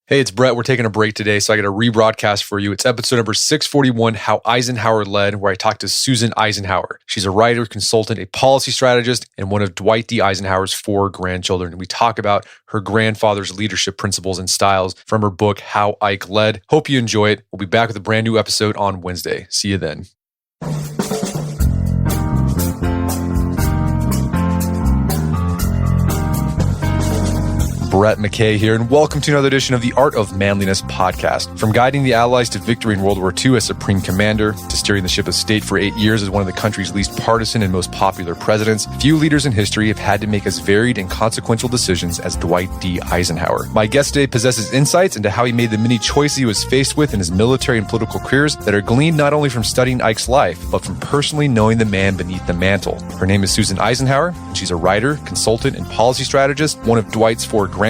Hey, it's Brett. We're taking a break today, so I got a rebroadcast for you. It's episode number 641, How Eisenhower Led, where I talked to Susan Eisenhower. She's a writer, consultant, a policy strategist, and one of Dwight D. Eisenhower's 4 grandchildren. And we talk about her grandfather's leadership principles and styles from her book, How Ike Led. Hope you enjoy it. We'll be back with a brand new episode on Wednesday. See you then. Brett McKay here, and welcome to another edition of the Art of Manliness podcast. From guiding the Allies to victory in World War II as Supreme Commander, to steering the ship of state for 8 years as one of the country's least partisan and most popular presidents, few leaders in history have had to make as varied and consequential decisions as Dwight D. Eisenhower. My guest today possesses insights into how he made the many choices he was faced with in his military and political careers that are gleaned not only from studying Ike's life, but from personally knowing the man beneath the mantle. Her name is Susan Eisenhower, and she's a writer, consultant, and policy strategist, one of Dwight's 4 grandchildren,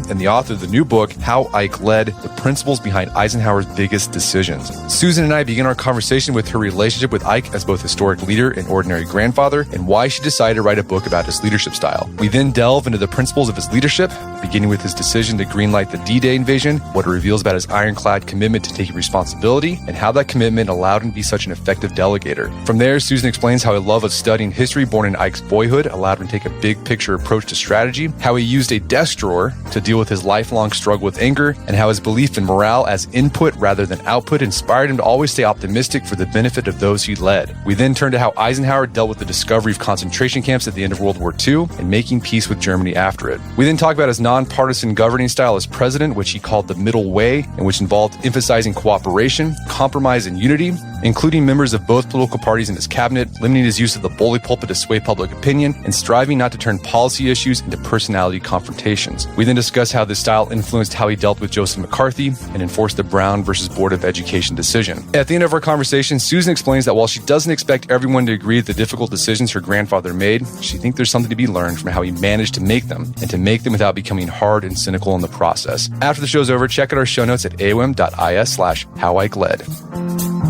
and the author of the new book, How Ike Led, the principles behind Eisenhower's biggest decisions. Susan and I begin our conversation with her relationship with Ike as both historic leader and ordinary grandfather, and why she decided to write a book about his leadership style. We then delve into the principles of his leadership, beginning with his decision to greenlight the D-Day invasion, what it reveals about his ironclad commitment to taking responsibility, and how that commitment allowed him to be such an effective delegator. From there, Susan explains how a love of studying history born in Ike's boyhood allowed him to take a big-picture approach to strategy, how he used a desk drawer to deal with his lifelong struggle with anger, and how his belief in morale as input rather than output inspired him to always stay optimistic for the benefit of those he led. We then turn to how Eisenhower dealt with the discovery of concentration camps at the end of World War II and making peace with Germany after it. We then talk about his nonpartisan governing style as president, which he called the middle way, and which involved emphasizing cooperation, compromise, and unity, including members of both political parties in his cabinet, limiting his use of the bully pulpit to sway public opinion, and striving not to turn policy issues into personality confrontations. We then discuss how this style influenced how he dealt with Joseph McCarthy and enforced the Brown versus Board of Education decision. At the end of our conversation, Susan explains that while she doesn't expect everyone to agree with the difficult decisions her grandfather made, she thinks there's something to be learned from how he managed to make them, and to make them without becoming hard and cynical in the process. After the show's over, check out our show notes at aom.is/howikeled.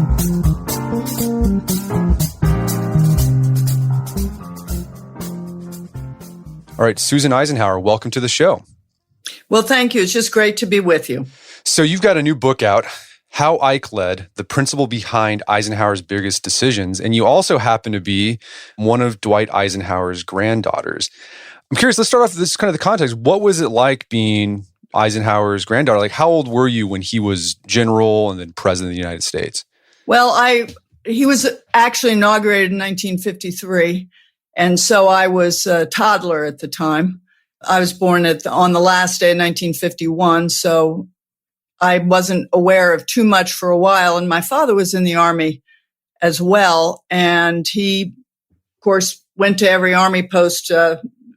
All right, Susan Eisenhower, welcome to the show. Well, thank you. It's just great to be with you. So you've got a new book out, How Ike Led, the principle behind Eisenhower's biggest decisions. And you also happen to be one of Dwight Eisenhower's granddaughters. I'm curious, let's start off with this kind of the context. What was it like being Eisenhower's granddaughter? Like, how old were you when he was general and then president of the United States? Well, he was actually inaugurated in 1953. And so I was a toddler at the time. I was born on the last day of 1951, so I wasn't aware of too much for a while. And my father was in the Army as well. And he, of course, went to every Army post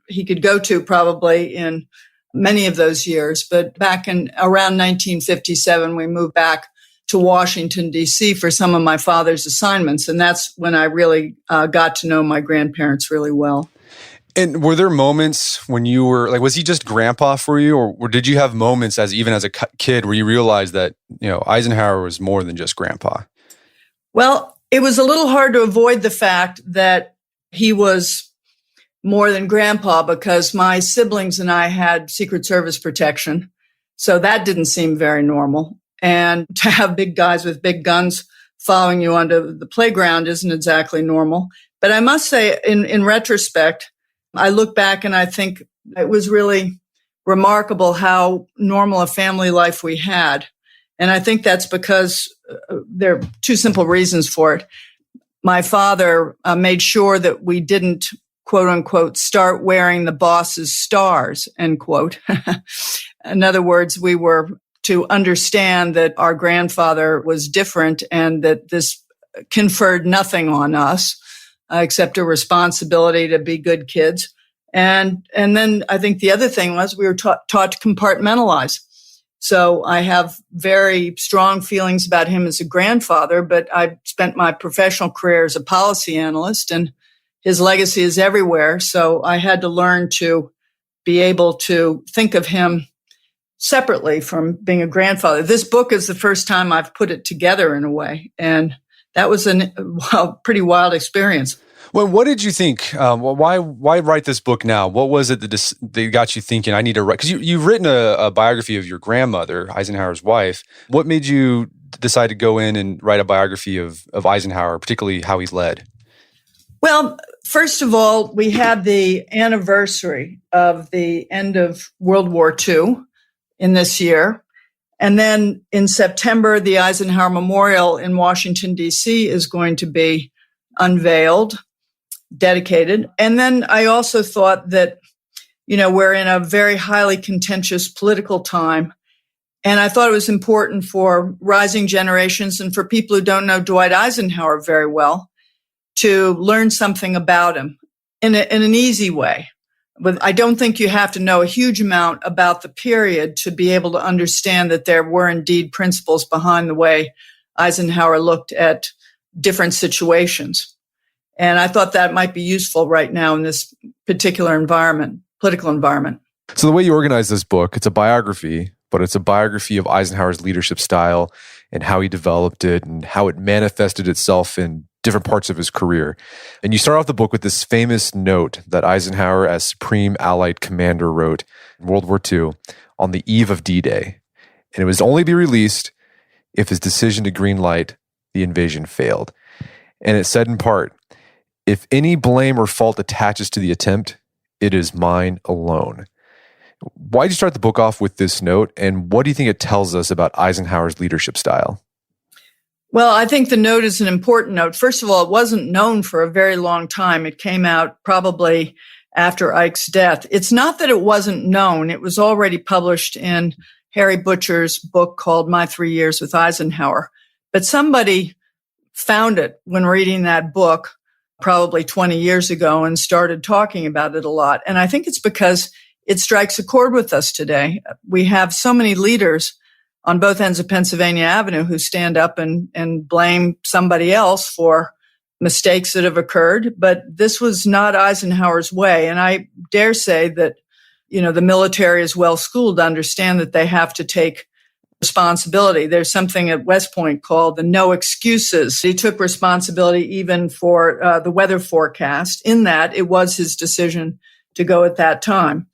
he could go to probably in many of those years. But back in around 1957, we moved back to Washington, D.C. for some of my father's assignments. And that's when I really got to know my grandparents really well. And were there moments when you were, like, was he just grandpa for you? Or did you have moments even as a kid where you realized that, Eisenhower was more than just grandpa? Well, it was a little hard to avoid the fact that he was more than grandpa because my siblings and I had Secret Service protection. So that didn't seem very normal. And to have big guys with big guns following you onto the playground isn't exactly normal. But I must say, in retrospect, I look back and I think it was really remarkable how normal a family life we had. And I think that's because there are 2 simple reasons for it. My father made sure that we didn't, quote unquote, start wearing the boss's stars, end quote. In other words, we were to understand that our grandfather was different and that this conferred nothing on us except a responsibility to be good kids. And then I think the other thing was we were taught to compartmentalize. So I have very strong feelings about him as a grandfather, but I spent my professional career as a policy analyst, and his legacy is everywhere. So I had to learn to be able to think of him separately from being a grandfather. This book is the first time I've put it together in a way, and that was a pretty wild experience. Well, what did you think? Why write this book now? What was it that got you thinking, I need to write? Because you've written a biography of your grandmother, Eisenhower's wife. What made you decide to go in and write a biography of Eisenhower, particularly how he's led? Well, first of all, we had the anniversary of the end of World War II in this year. And then in September, the Eisenhower Memorial in Washington, D.C. is going to be unveiled, dedicated. And then I also thought that, we're in a very highly contentious political time. And I thought it was important for rising generations and for people who don't know Dwight Eisenhower very well to learn something about him in an easy way. But I don't think you have to know a huge amount about the period to be able to understand that there were indeed principles behind the way Eisenhower looked at different situations. And I thought that might be useful right now in this particular environment, political environment. So the way you organize this book, it's a biography, but it's a biography of Eisenhower's leadership style and how he developed it and how it manifested itself in different parts of his career. And you start off the book with this famous note that Eisenhower, as Supreme Allied Commander, wrote in World War II on the eve of D-Day. And it was only be released if his decision to greenlight the invasion failed. And it said in part, "If any blame or fault attaches to the attempt, it is mine alone." Why did you start the book off with this note? And what do you think it tells us about Eisenhower's leadership style? Well, I think the note is an important note. First of all, it wasn't known for a very long time. It came out probably after Ike's death. It's not that it wasn't known. It was already published in Harry Butcher's book called My 3 Years with Eisenhower. But somebody found it when reading that book probably 20 years ago and started talking about it a lot. And I think it's because it strikes a chord with us today. We have so many leaders on both ends of Pennsylvania Avenue who stand up and blame somebody else for mistakes that have occurred. But this was not Eisenhower's way. And I dare say that, the military is well schooled to understand that they have to take responsibility. There's something at West Point called the no excuses. He took responsibility even for the weather forecast, in that it was his decision to go at that time.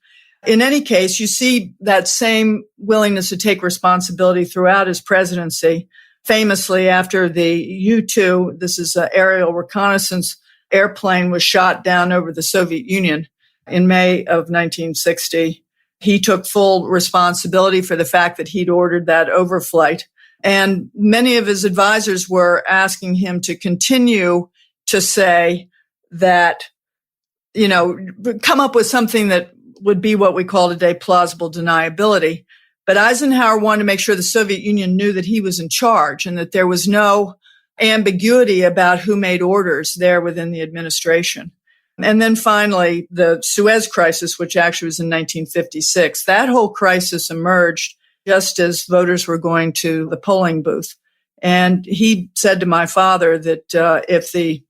In any case, you see that same willingness to take responsibility throughout his presidency. Famously, after the U-2, this is an aerial reconnaissance airplane, was shot down over the Soviet Union in May of 1960. He took full responsibility for the fact that he'd ordered that overflight. And many of his advisors were asking him to continue to say that, come up with something that would be what we call today plausible deniability. But Eisenhower wanted to make sure the Soviet Union knew that he was in charge and that there was no ambiguity about who made orders there within the administration. And then finally, the Suez Crisis, which actually was in 1956, that whole crisis emerged just as voters were going to the polling booth. And he said to my father that if the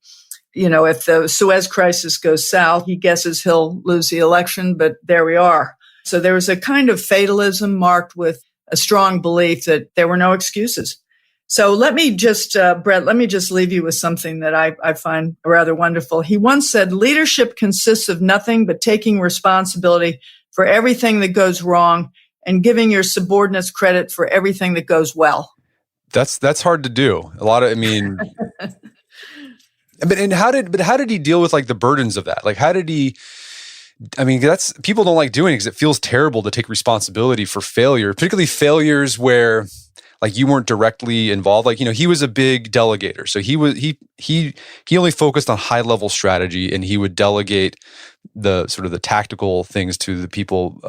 Suez Crisis goes south, he guesses he'll lose the election, but there we are. So there was a kind of fatalism marked with a strong belief that there were no excuses. So let me just, Brett, leave you with something that I find rather wonderful. He once said, "Leadership consists of nothing but taking responsibility for everything that goes wrong and giving your subordinates credit for everything that goes well." That's hard to do. But how did he deal with the burdens of that? That's, people don't like doing it because it feels terrible to take responsibility for failure, particularly failures where you weren't directly involved. He was a big delegator. So he only focused on high level strategy, and he would delegate the sort of the tactical things to the people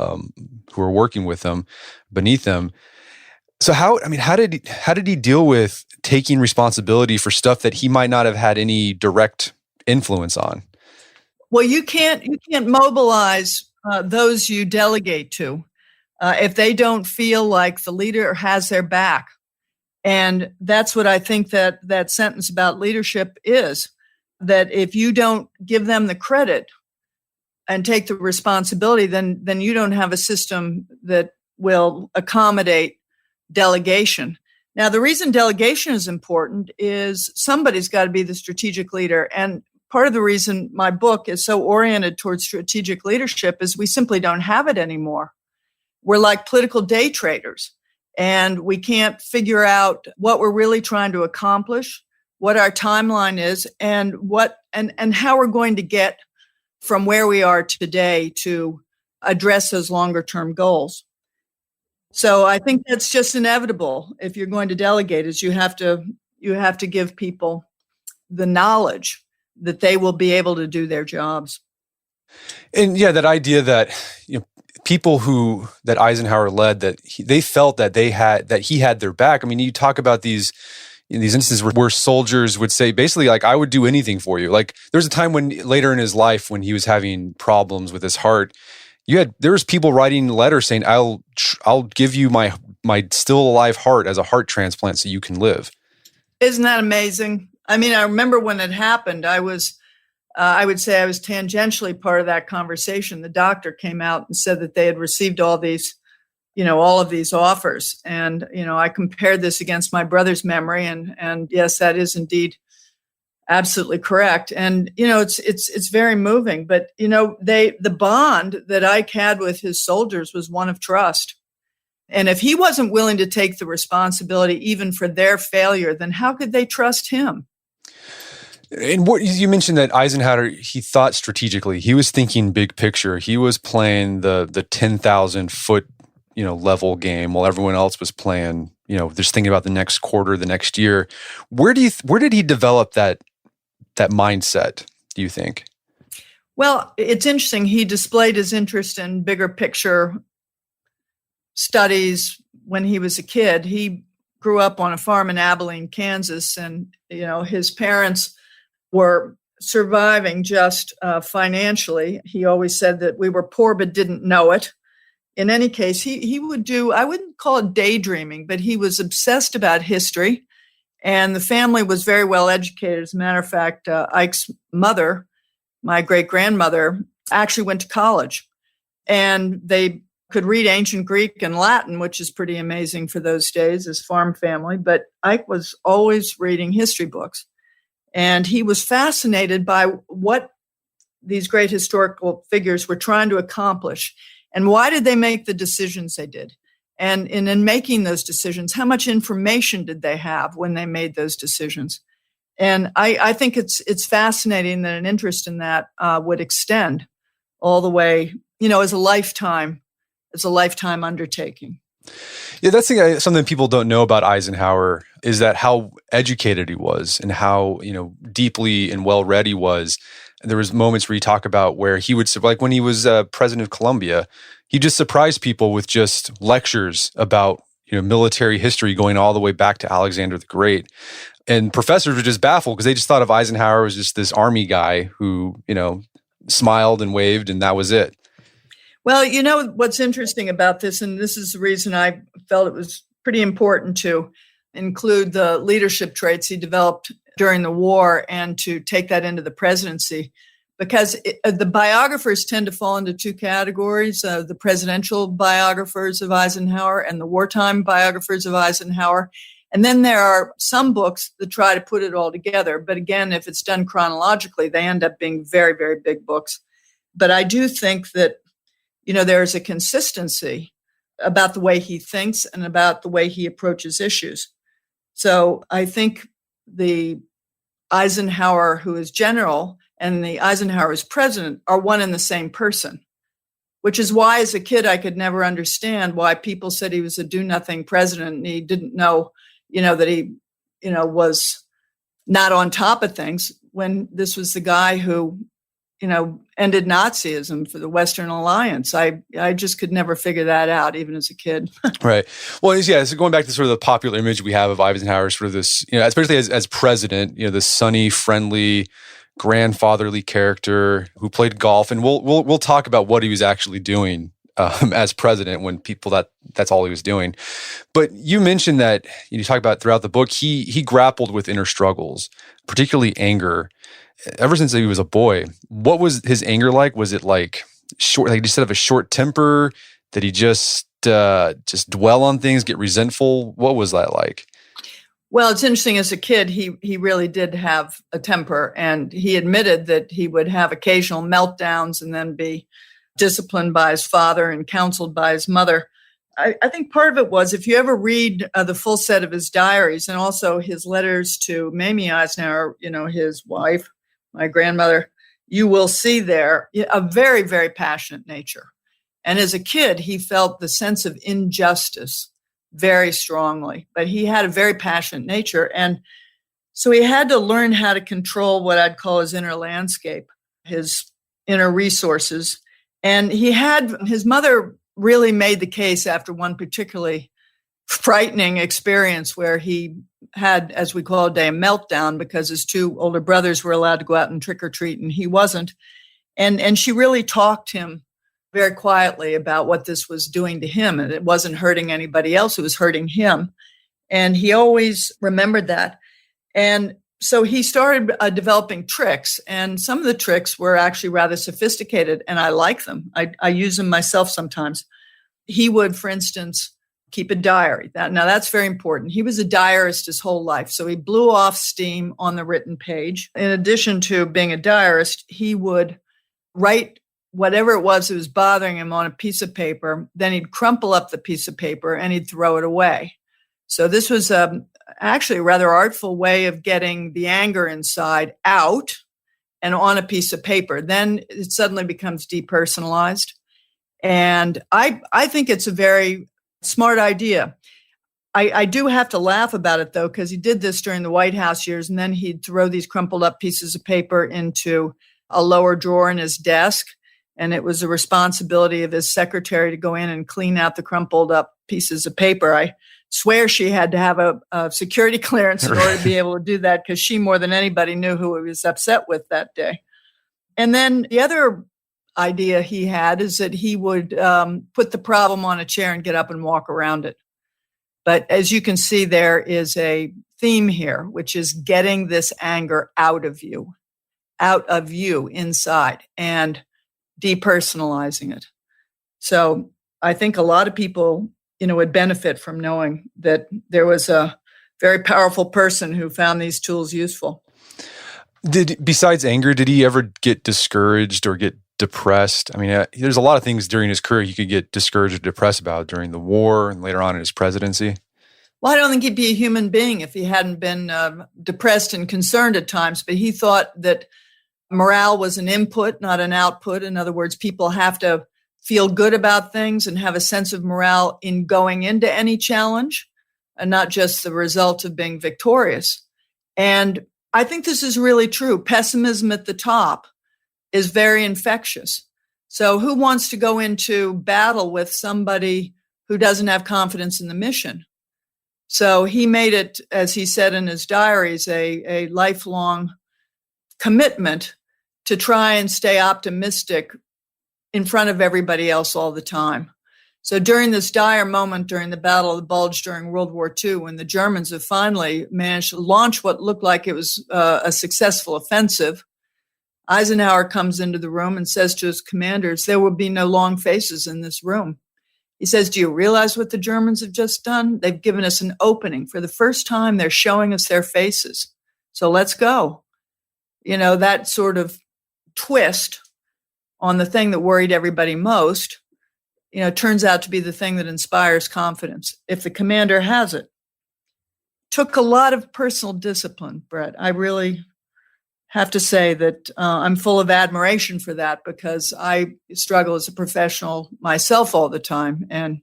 who were working with him, beneath him. So how did he deal with taking responsibility for stuff that he might not have had any direct influence on? Well, you can't mobilize those you delegate to if they don't feel like the leader has their back. And that's what I think that sentence about leadership is, that if you don't give them the credit and take the responsibility, then you don't have a system that will accommodate delegation. Now, the reason delegation is important is somebody's got to be the strategic leader. And part of the reason my book is so oriented towards strategic leadership is we simply don't have it anymore. We're like political day traders, and we can't figure out what we're really trying to accomplish, what our timeline is, and how we're going to get from where we are today to address those longer term goals. So I think that's just inevitable. If you're going to delegate, is you have to give people the knowledge that they will be able to do their jobs. And yeah, that idea that people that Eisenhower led, that they felt that he had their back. I mean, you talk about these instances where soldiers would say basically like, I would do anything for you. Like there was a time when later in his life when he was having problems with his heart, there was people writing letters saying, I'll give you my still alive heart as a heart transplant so you can live. Isn't that amazing? I mean, I remember when it happened, I would say I was tangentially part of that conversation. The doctor came out and said that they had received all of these offers. And, I compared this against my brother's memory and yes, that is indeed absolutely correct. And, it's very moving, but, the bond that Ike had with his soldiers was one of trust. And if he wasn't willing to take the responsibility even for their failure, then how could they trust him? And what you mentioned that Eisenhower, he thought strategically. He was thinking big picture. He was playing the 10,000 foot, level game while everyone else was playing, just thinking about the next quarter, the next year. Where did he develop that mindset, do you think? Well, it's interesting. He displayed his interest in bigger picture studies when he was a kid. He grew up on a farm in Abilene, Kansas, and his parents were surviving just financially. He always said that we were poor but didn't know it. In any case, he would do, I wouldn't call it daydreaming, but he was obsessed about history, and the family was very well educated. As a matter of fact, Ike's mother, my great-grandmother, actually went to college, and they could read ancient Greek and Latin, which is pretty amazing for those days as farm family. But Ike was always reading history books. And he was fascinated by what these great historical figures were trying to accomplish. And why did they make the decisions they did? And in making those decisions, how much information did they have when they made those decisions? And I think it's fascinating that an interest in that would extend all the way, as a lifetime undertaking. Yeah, that's something people don't know about Eisenhower is that how educated he was and how, deeply and well-read he was. And there was moments where you talk about where he would, like when he was president of Columbia, he just surprised people with just lectures about, military history going all the way back to Alexander the Great. And professors were just baffled because they just thought of Eisenhower as just this army guy who, smiled and waved and that was it. Well, what's interesting about this, and this is the reason I felt it was pretty important to include the leadership traits he developed during the war and to take that into the presidency, because the biographers tend to fall into two categories, the presidential biographers of Eisenhower and the wartime biographers of Eisenhower. And then there are some books that try to put it all together. But again, if it's done chronologically, they end up being very, very big books. But I do think that there's a consistency about the way he thinks and about the way he approaches issues. So I think the Eisenhower who is general and the Eisenhower as president are one and the same person, which is why as a kid I could never understand why people said he was a do-nothing president and he didn't know, that he, was not on top of things when this was the guy who ended Nazism for the Western Alliance. I just could never figure that out, even as a kid. Right. Well, so going back to sort of the popular image we have of Eisenhower, sort of this, especially as president, this sunny, friendly, grandfatherly character who played golf, and we'll talk about what he was actually doing as president when people that's all he was doing. But you mentioned that you talk about throughout the book, he grappled with inner struggles, particularly anger. Ever since he was a boy, what was his anger like? Was it like short? Like, did he just have a short temper? Did he just dwell on things, get resentful? What was that like? Well, it's interesting. As a kid, he really did have a temper, and he admitted that he would have occasional meltdowns and then be disciplined by his father and counseled by his mother. I think part of it was, if you ever read the full set of his diaries and also his letters to Mamie Eisenhower, his wife, my grandmother, you will see there a very, very passionate nature. And as a kid, he felt the sense of injustice very strongly, but he had a very passionate nature. And so he had to learn how to control what I'd call his inner landscape, his inner resources. And his mother really made the case after one particularly frightening experience where he had, as we call it, a meltdown because his two older brothers were allowed to go out and trick or treat and he wasn't. And she really talked him very quietly about what this was doing to him. And it wasn't hurting anybody else, it was hurting him. And he always remembered that. And so he started developing tricks. And some of the tricks were actually rather sophisticated, and I like them. I use them myself sometimes. He would, for instance, keep a diary. Now that's very important. He was a diarist his whole life. So he blew off steam on the written page. In addition to being a diarist, he would write whatever it was that was bothering him on a piece of paper. Then he'd crumple up the piece of paper and he'd throw it away. So this was actually a rather artful way of getting the anger inside out and on a piece of paper. Then it suddenly becomes depersonalized. And I think it's a very smart idea. I do have to laugh about it, though, because he did this during the White House years, and then he'd throw these crumpled up pieces of paper into a lower drawer in his desk. And it was the responsibility of his secretary to go in and clean out the crumpled up pieces of paper. I swear she had to have a security clearance in order to be able to do that, because she more than anybody knew who he was upset with that day. And then the other idea he had is that he would put the problem on a chair and get up and walk around it. But as you can see, there is a theme here, which is getting this anger out of you inside, and depersonalizing it. So I think a lot of people, would benefit from knowing that there was a very powerful person who found these tools useful. Besides anger, did he ever get discouraged or get depressed? I mean, there's a lot of things during his career he could get discouraged or depressed about during the war and later on in his presidency. Well, I don't think he'd be a human being if he hadn't been depressed and concerned at times, but he thought that morale was an input, not an output. In other words, people have to feel good about things and have a sense of morale in going into any challenge, and not just the result of being victorious. And I think this is really true. Pessimism at the top is very infectious. So who wants to go into battle with somebody who doesn't have confidence in the mission? So he made it, as he said in his diaries, a lifelong commitment to try and stay optimistic in front of everybody else all the time. So during this dire moment during the Battle of the Bulge during World War II, when the Germans have finally managed to launch what looked like it was a successful offensive, Eisenhower comes into the room and says to his commanders, there will be no long faces in this room. He says, do you realize what the Germans have just done? They've given us an opening. For the first time, they're showing us their faces. So let's go. That sort of twist on the thing that worried everybody most, turns out to be the thing that inspires confidence, if the commander has it. Took a lot of personal discipline, Brett. I really have to say that I'm full of admiration for that, because I struggle as a professional myself all the time and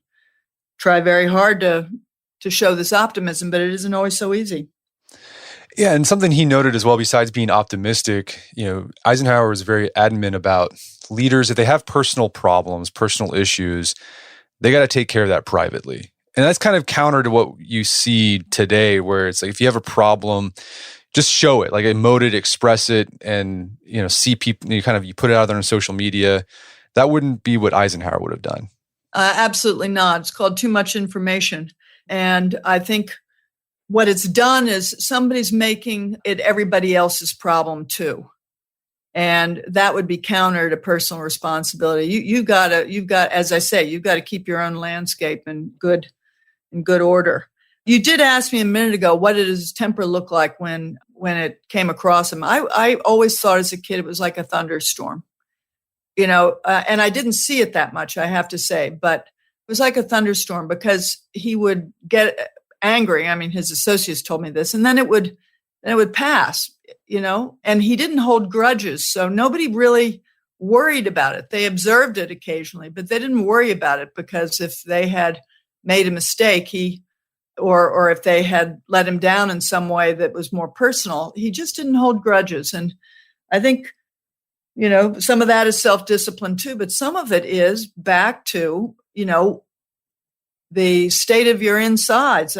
try very hard to show this optimism, but it isn't always so easy. Yeah, and something he noted as well, besides being optimistic, Eisenhower was very adamant about leaders, if they have personal problems, personal issues, they got to take care of that privately. And that's kind of counter to what you see today, where it's like, if you have a problem, just show it, like emote it, express it, and see people. You put it out there on social media. That wouldn't be what Eisenhower would have done. Absolutely not. It's called too much information, and I think what it's done is somebody's making it everybody else's problem too, and that would be counter to personal responsibility. You've got, as I say, you've got to keep your own landscape in good order. You did ask me a minute ago, what did his temper look like when it came across him? I always thought as a kid it was like a thunderstorm, and I didn't see it that much, I have to say, but it was like a thunderstorm because he would get angry. I mean, his associates told me this, and then it would pass, and he didn't hold grudges. So nobody really worried about it. They observed it occasionally, but they didn't worry about it because if they had made a mistake, or if they had let him down in some way that was more personal, he just didn't hold grudges. And I think, some of that is self-discipline too, but some of it is back to, the state of your insides.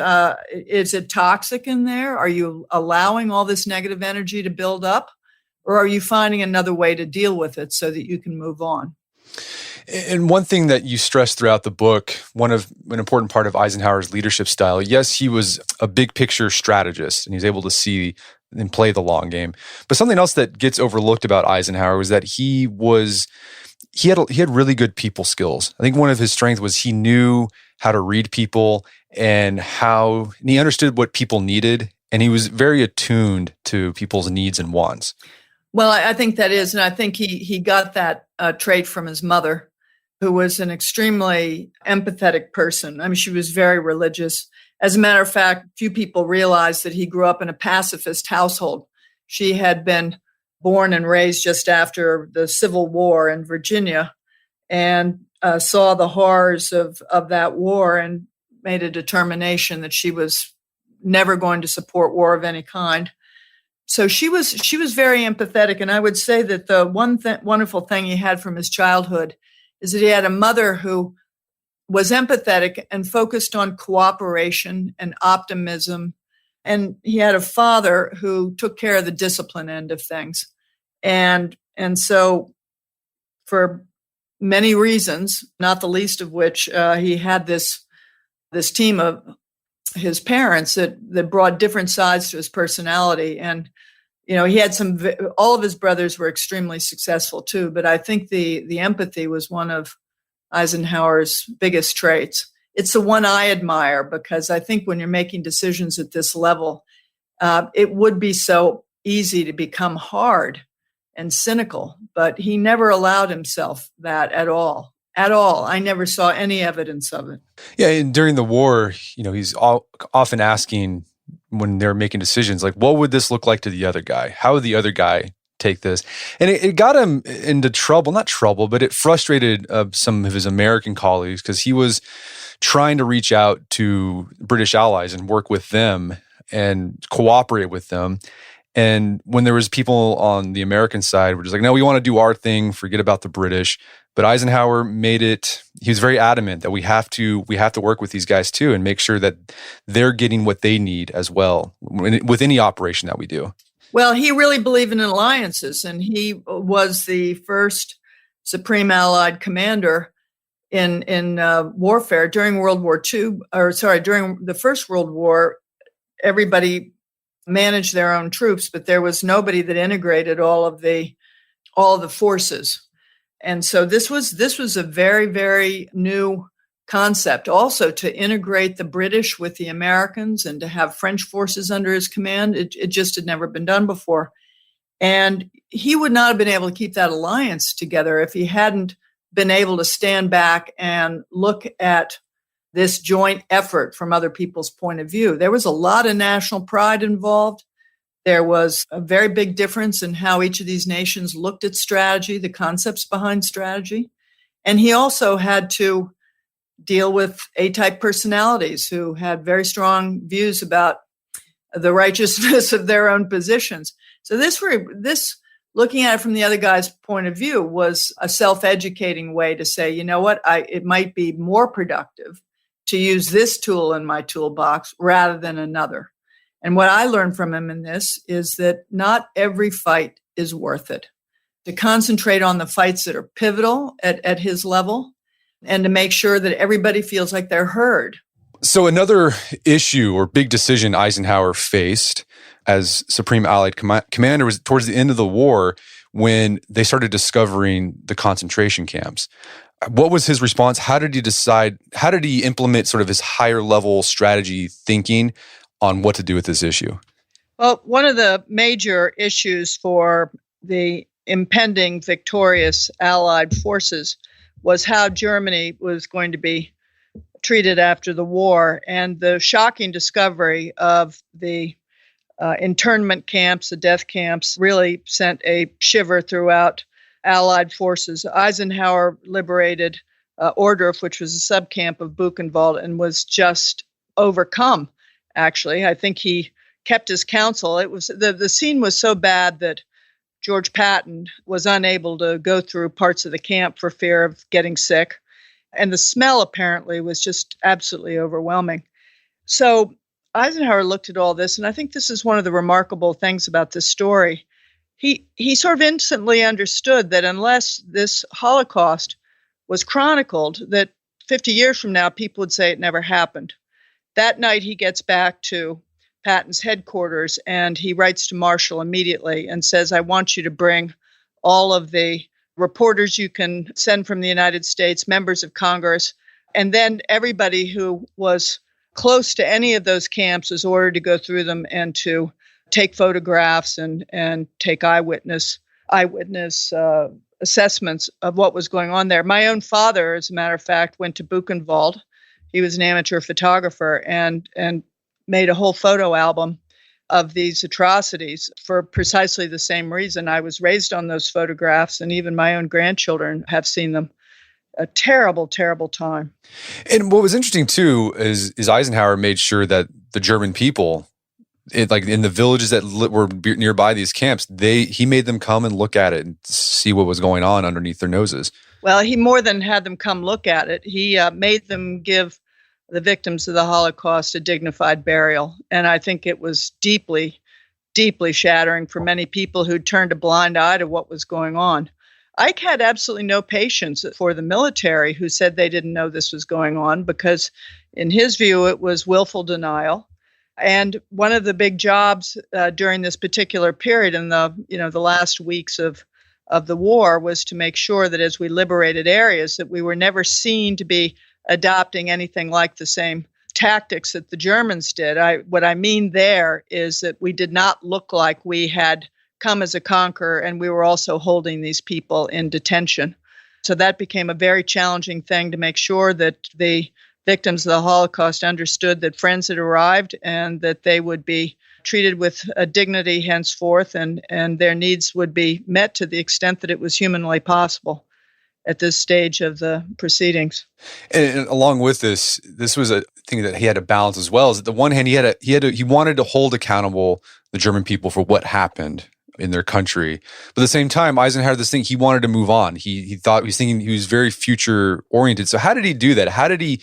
Is it toxic in there? Are you allowing all this negative energy to build up? Or are you finding another way to deal with it so that you can move on? And one thing that you stress throughout the book, an important part of Eisenhower's leadership style, yes, he was a big picture strategist and he's able to see and play the long game. But something else that gets overlooked about Eisenhower was that he had really good people skills. I think one of his strengths was he knew how to read people and he understood what people needed, and he was very attuned to people's needs and wants. Well, I think that is, and I think he got that trait from his mother, who was an extremely empathetic person. I mean, she was very religious. As a matter of fact, few people realize that he grew up in a pacifist household. She had been born and raised just after the Civil War in Virginia, and saw the horrors of that war and made a determination that she was never going to support war of any kind. So she was very empathetic. And I would say that the wonderful thing he had from his childhood is that he had a mother who was empathetic and focused on cooperation and optimism. And he had a father who took care of the discipline end of things. And so for many reasons, not the least of which, he had this team of his parents that brought different sides to his personality. And, he had all of his brothers were extremely successful too, but I think the empathy was one of Eisenhower's biggest traits. It's the one I admire because I think when you're making decisions at this level, it would be so easy to become hard and cynical, but he never allowed himself that at all. At all. I never saw any evidence of it. Yeah, and during the war, he's often asking when they're making decisions, like, what would this look like to the other guy? How would the other guy take this? And it got him into trouble, not trouble, but it frustrated some of his American colleagues because he was trying to reach out to British allies and work with them and cooperate with them. And when there was people on the American side were just like, no, we want to do our thing, forget about the British. But Eisenhower he was very adamant that we have to work with these guys too and make sure that they're getting what they need as well with any operation that we do. Well, he really believed in alliances, and he was the first Supreme Allied commander in warfare during World War II, during the First World War. Everybody managed their own troops, but there was nobody that integrated all of the forces. And so this was a very, very new concept also to integrate the British with the Americans and to have French forces under his command. It just had never been done before. And he would not have been able to keep that alliance together if he hadn't been able to stand back and look at this joint effort from other people's point of view. There was a lot of national pride involved. There was a very big difference in how each of these nations looked at strategy, the concepts behind strategy. And he also had to deal with A-type personalities who had very strong views about the righteousness of their own positions. So this, looking at it from the other guy's point of view, was a self-educating way to say, you know what, it might be more productive to use this tool in my toolbox rather than another. And what I learned from him in this is that not every fight is worth it. To concentrate on the fights that are pivotal at his level and to make sure that everybody feels like they're heard. So another issue or big decision Eisenhower faced as Supreme Allied Commander was towards the end of the war when they started discovering the concentration camps. What was his response? How did he decide? How did he implement sort of his higher level strategy thinking on what to do with this issue? Well, one of the major issues for the impending victorious Allied forces was how Germany was going to be treated after the war. And the shocking discovery of the internment camps, the death camps, really sent a shiver throughout Allied forces. Eisenhower liberated Ohrdruf, which was a subcamp of Buchenwald, and was just overcome, actually. I think he kept his counsel. It was the scene was so bad that George Patton was unable to go through parts of the camp for fear of getting sick. And the smell apparently was just absolutely overwhelming. So Eisenhower looked at all this, and I think this is one of the remarkable things about this story. He sort of instantly understood that unless this Holocaust was chronicled, that 50 years from now, people would say it never happened. That night, he gets back to Patton's headquarters, and he writes to Marshall immediately and says, I want you to bring all of the reporters you can send from the United States, members of Congress, and then everybody who was close to any of those camps is ordered to go through them and to take photographs and take eyewitness assessments of what was going on there. My own father, as a matter of fact, went to Buchenwald. He was an amateur photographer and made a whole photo album of these atrocities for precisely the same reason. I was raised on those photographs, and even my own grandchildren have seen them. A terrible, terrible time. And what was interesting too is Eisenhower made sure that the German people, like in the villages that were nearby these camps, he made them come and look at it and see what was going on underneath their noses. Well, he more than had them come look at it. He made them give the victims of the Holocaust a dignified burial. And I think it was deeply, deeply shattering for many people who turned a blind eye to what was going on. Ike had absolutely no patience for the military who said they didn't know this was going on because, in his view, it was willful denial. And one of the big jobs during this particular period in the last weeks of the war was to make sure that as we liberated areas that we were never seen to be adopting anything like the same tactics that the Germans did. What I mean there is that we did not look like we had come as a conqueror, and we were also holding these people in detention. So that became a very challenging thing to make sure that the victims of the Holocaust understood that friends had arrived and that they would be treated with a dignity henceforth, and their needs would be met to the extent that it was humanly possible at this stage of the proceedings. And along with this was a thing that he had to balance as well. Is that the one hand he wanted to hold accountable the German people for what happened in their country, but at the same time, Eisenhower had this thing, he wanted to move on. He thought, he was thinking, he was very future oriented. So how did he do that? How did he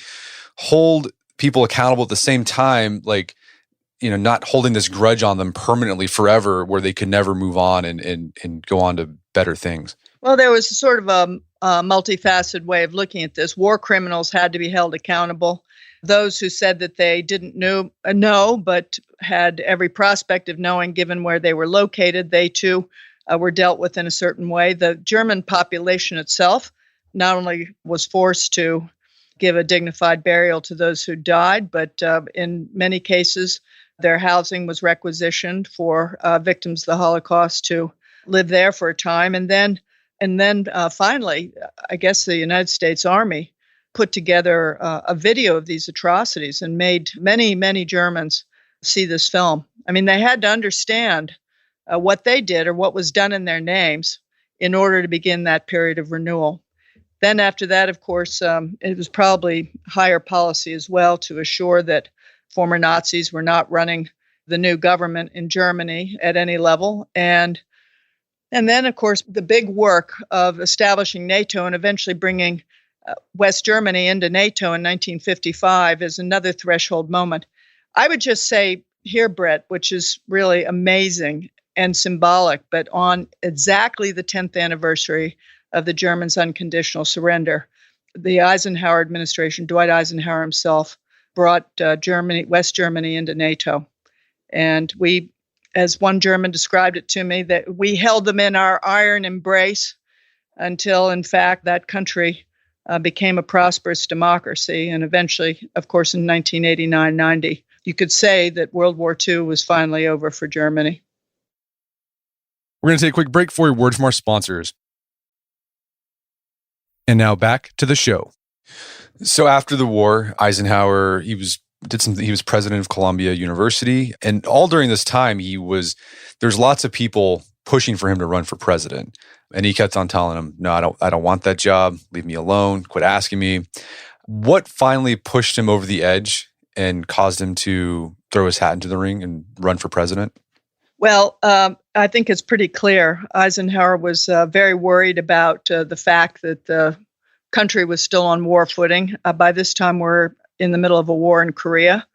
hold people accountable at the same time, like, not holding this grudge on them permanently forever where they could never move on and go on to better things? Well, there was sort of a multifaceted way of looking at this. War criminals had to be held accountable. Those who said that they didn't know, but had every prospect of knowing given where they were located, they too were dealt with in a certain way. The German population itself not only was forced to give a dignified burial to those who died, but in many cases, their housing was requisitioned for victims of the Holocaust to live there for a time. And then finally, I guess the United States Army put together a video of these atrocities and made many, many Germans see this film. I mean, they had to understand what they did or what was done in their names in order to begin that period of renewal. Then after that, of course, it was probably higher policy as well to assure that former Nazis were not running the new government in Germany at any level. And then, of course, the big work of establishing NATO and eventually bringing West Germany into NATO in 1955 is another threshold moment. I would just say here, Brett, which is really amazing and symbolic, but on exactly the 10th anniversary of the Germans' unconditional surrender, the Eisenhower administration, Dwight Eisenhower himself, brought West Germany into NATO. And we, as one German described it to me, that we held them in our iron embrace until, in fact, that country became a prosperous democracy. And eventually, of course, in 1989-90, you could say that World War II was finally over for Germany. We're going to take a quick break for a word from our sponsors. And now back to the show. So after the war, Eisenhower, he was president of Columbia University. And all during this time, there's lots of people pushing for him to run for president. And he kept on telling them, no, I don't want that job. Leave me alone. Quit asking me. What finally pushed him over the edge and caused him to throw his hat into the ring and run for president? Well, I think it's pretty clear. Eisenhower was very worried about the fact that the country was still on war footing. By this time, we're in the middle of a war in Korea,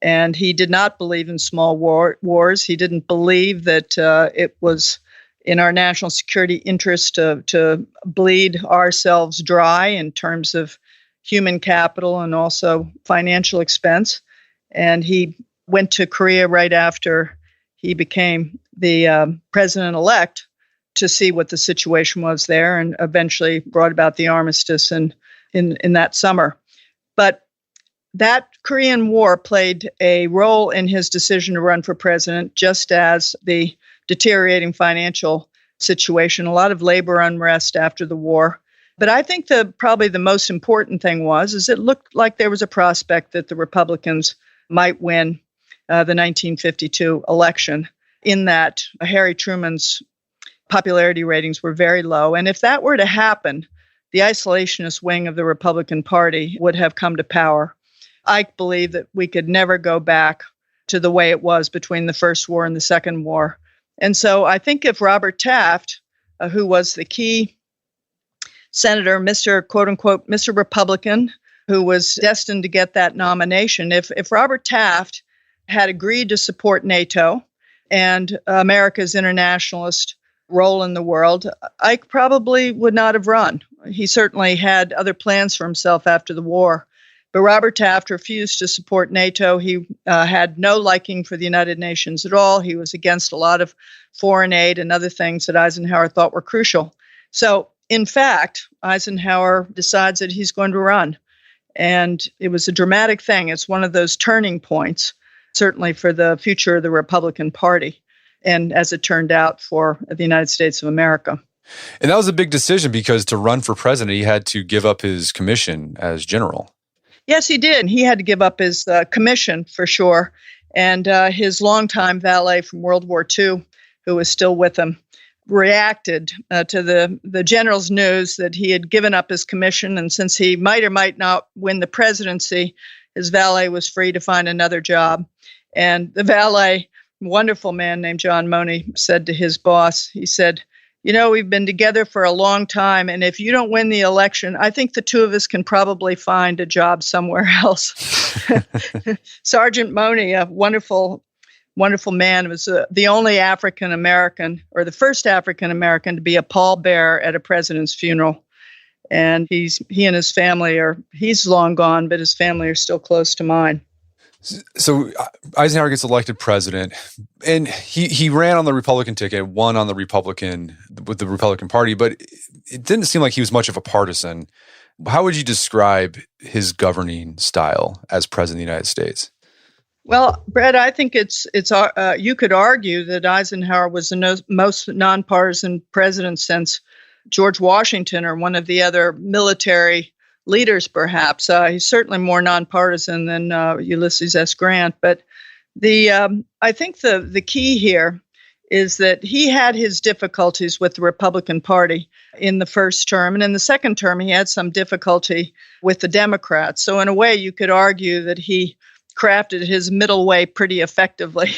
and he did not believe in small wars. He didn't believe that it was in our national security interest to bleed ourselves dry in terms of human capital and also financial expense. And he went to Korea right after he became the president-elect to see what the situation was there, and eventually brought about the armistice in that summer. But that Korean War played a role in his decision to run for president, just as the deteriorating financial situation, a lot of labor unrest after the war. But I think probably the most important thing is it looked like there was a prospect that the Republicans might win the 1952 election, in that Harry Truman's popularity ratings were very low. And if that were to happen, the isolationist wing of the Republican Party would have come to power. I believe that we could never go back to the way it was between the First War and the Second War. And so I think if Robert Taft, who was the key senator, Mr. quote-unquote, Mr. Republican, who was destined to get that nomination, if Robert Taft had agreed to support NATO and America's internationalist role in the world, Ike probably would not have run. He certainly had other plans for himself after the war. But Robert Taft refused to support NATO. He had no liking for the United Nations at all. He was against a lot of foreign aid and other things that Eisenhower thought were crucial. So, in fact, Eisenhower decides that he's going to run. And it was a dramatic thing. It's one of those turning points, certainly for the future of the Republican Party, and as it turned out, for the United States of America. And that was a big decision, because to run for president, he had to give up his commission as general. Yes, he did. He had to give up his commission, for sure. And his longtime valet from World War II, who was still with him, reacted to the general's news that he had given up his commission. And since he might or might not win the presidency, his valet was free to find another job. And the valet, wonderful man named John Money, said to his boss, he said, "You know, we've been together for a long time, and if you don't win the election, I think the two of us can probably find a job somewhere else." Sergeant Money, a wonderful, wonderful man, was the only African American, or the first African American, to be a pallbearer at a president's funeral. And he and his family he's long gone, but his family are still close to mine. So Eisenhower gets elected president, and he ran on the Republican ticket, won on with the Republican Party, but it didn't seem like he was much of a partisan. How would you describe his governing style as president of the United States? Well, Brett, I think you could argue that Eisenhower was the most nonpartisan president since George Washington, or one of the other military leaders, perhaps. He's certainly more nonpartisan than Ulysses S. Grant. But I think the key here is that he had his difficulties with the Republican Party in the first term. And in the second term, he had some difficulty with the Democrats. So in a way, you could argue that he crafted his middle way pretty effectively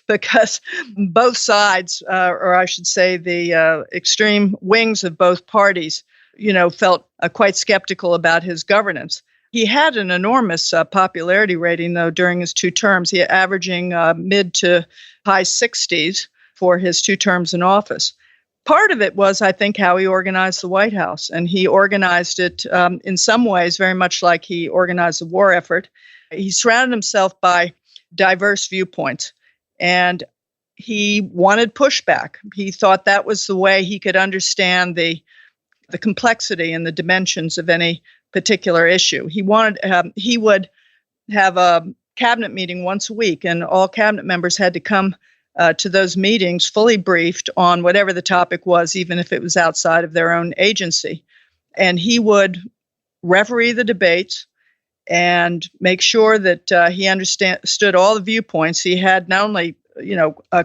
because both sides, or I should say the extreme wings of both parties, felt quite skeptical about his governance. He had an enormous popularity rating, though, during his two terms. He averaging mid to high 60s for his two terms in office. Part of it was, I think, how he organized the White House. And he organized it in some ways very much like he organized the war effort. He surrounded himself by diverse viewpoints, and he wanted pushback. He thought that was the way he could understand the the complexity and the dimensions of any particular issue. He would have a cabinet meeting once a week, and all cabinet members had to come to those meetings fully briefed on whatever the topic was, even if it was outside of their own agency. And he would referee the debates and make sure that he understood all the viewpoints. He had not only,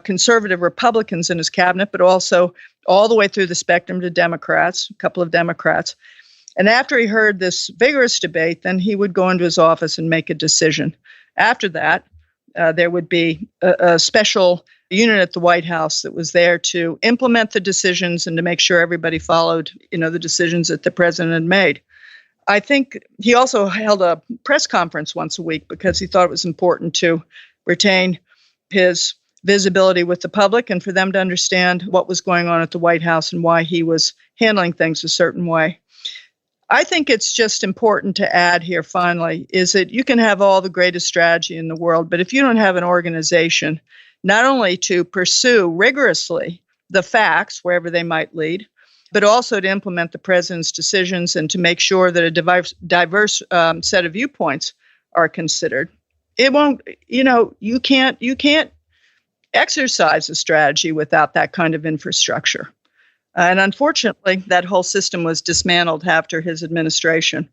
conservative Republicans in his cabinet, but also all the way through the spectrum to Democrats, a couple of Democrats. And after he heard this vigorous debate, then he would go into his office and make a decision. After that, there would be a special unit at the White House that was there to implement the decisions and to make sure everybody followed, the decisions that the president had made. I think he also held a press conference once a week because he thought it was important to retain his visibility with the public and for them to understand what was going on at the White House and why he was handling things a certain way. I think it's just important to add here, finally, is that you can have all the greatest strategy in the world, but if you don't have an organization, not only to pursue rigorously the facts, wherever they might lead, but also to implement the president's decisions and to make sure that a diverse set of viewpoints are considered, it won't, you can't exercise a strategy without that kind of infrastructure. And unfortunately, that whole system was dismantled after his administration.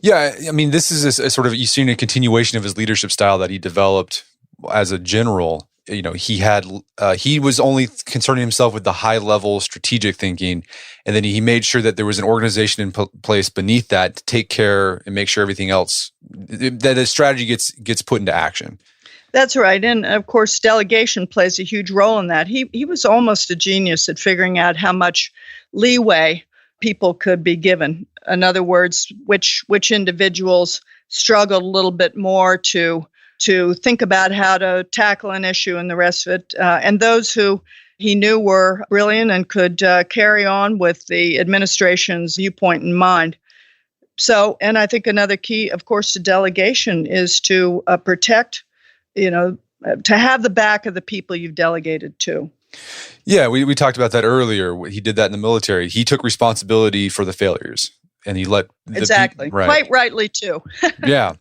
Yeah, I mean, this is a sort of, you've seen a continuation of his leadership style that he developed as a general. He was only concerning himself with the high level strategic thinking, and then he made sure that there was an organization in place beneath that to take care and make sure everything else, that the strategy gets put into action. That's right. And of course, delegation plays a huge role in that. He was almost a genius at figuring out how much leeway people could be given. In other words, which individuals struggled a little bit more to think about how to tackle an issue and the rest of it. And those who he knew were brilliant and could carry on with the administration's viewpoint in mind. So, and I think another key, of course, to delegation is to protect, to have the back of the people you've delegated to. Yeah, we talked about that earlier. He did that in the military. He took responsibility for the failures, and he let exactly right. Quite rightly too. Yeah.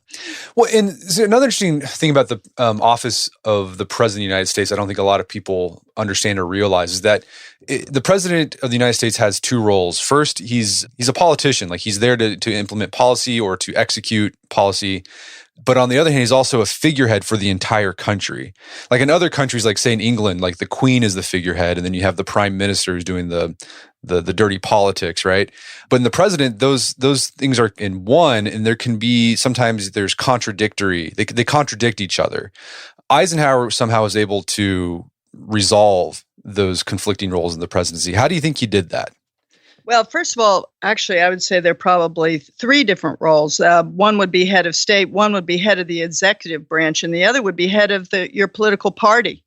Well, and so another interesting thing about the office of the President of the United States, I don't think a lot of people understand or realize, is that the President of the United States has two roles. First, he's a politician, like he's there to implement policy or to execute policy. But on the other hand, he's also a figurehead for the entire country. Like in other countries, like say in England, like the Queen is the figurehead, and then you have the Prime Minister who's doing the dirty politics, right? But in the president, those things are in one, and there can be sometimes there's contradictory. They contradict each other. Eisenhower somehow was able to resolve those conflicting roles in the presidency. How do you think he did that? Well, first of all, actually, I would say there are probably three different roles. One would be head of state, one would be head of the executive branch, and the other would be head of your political party.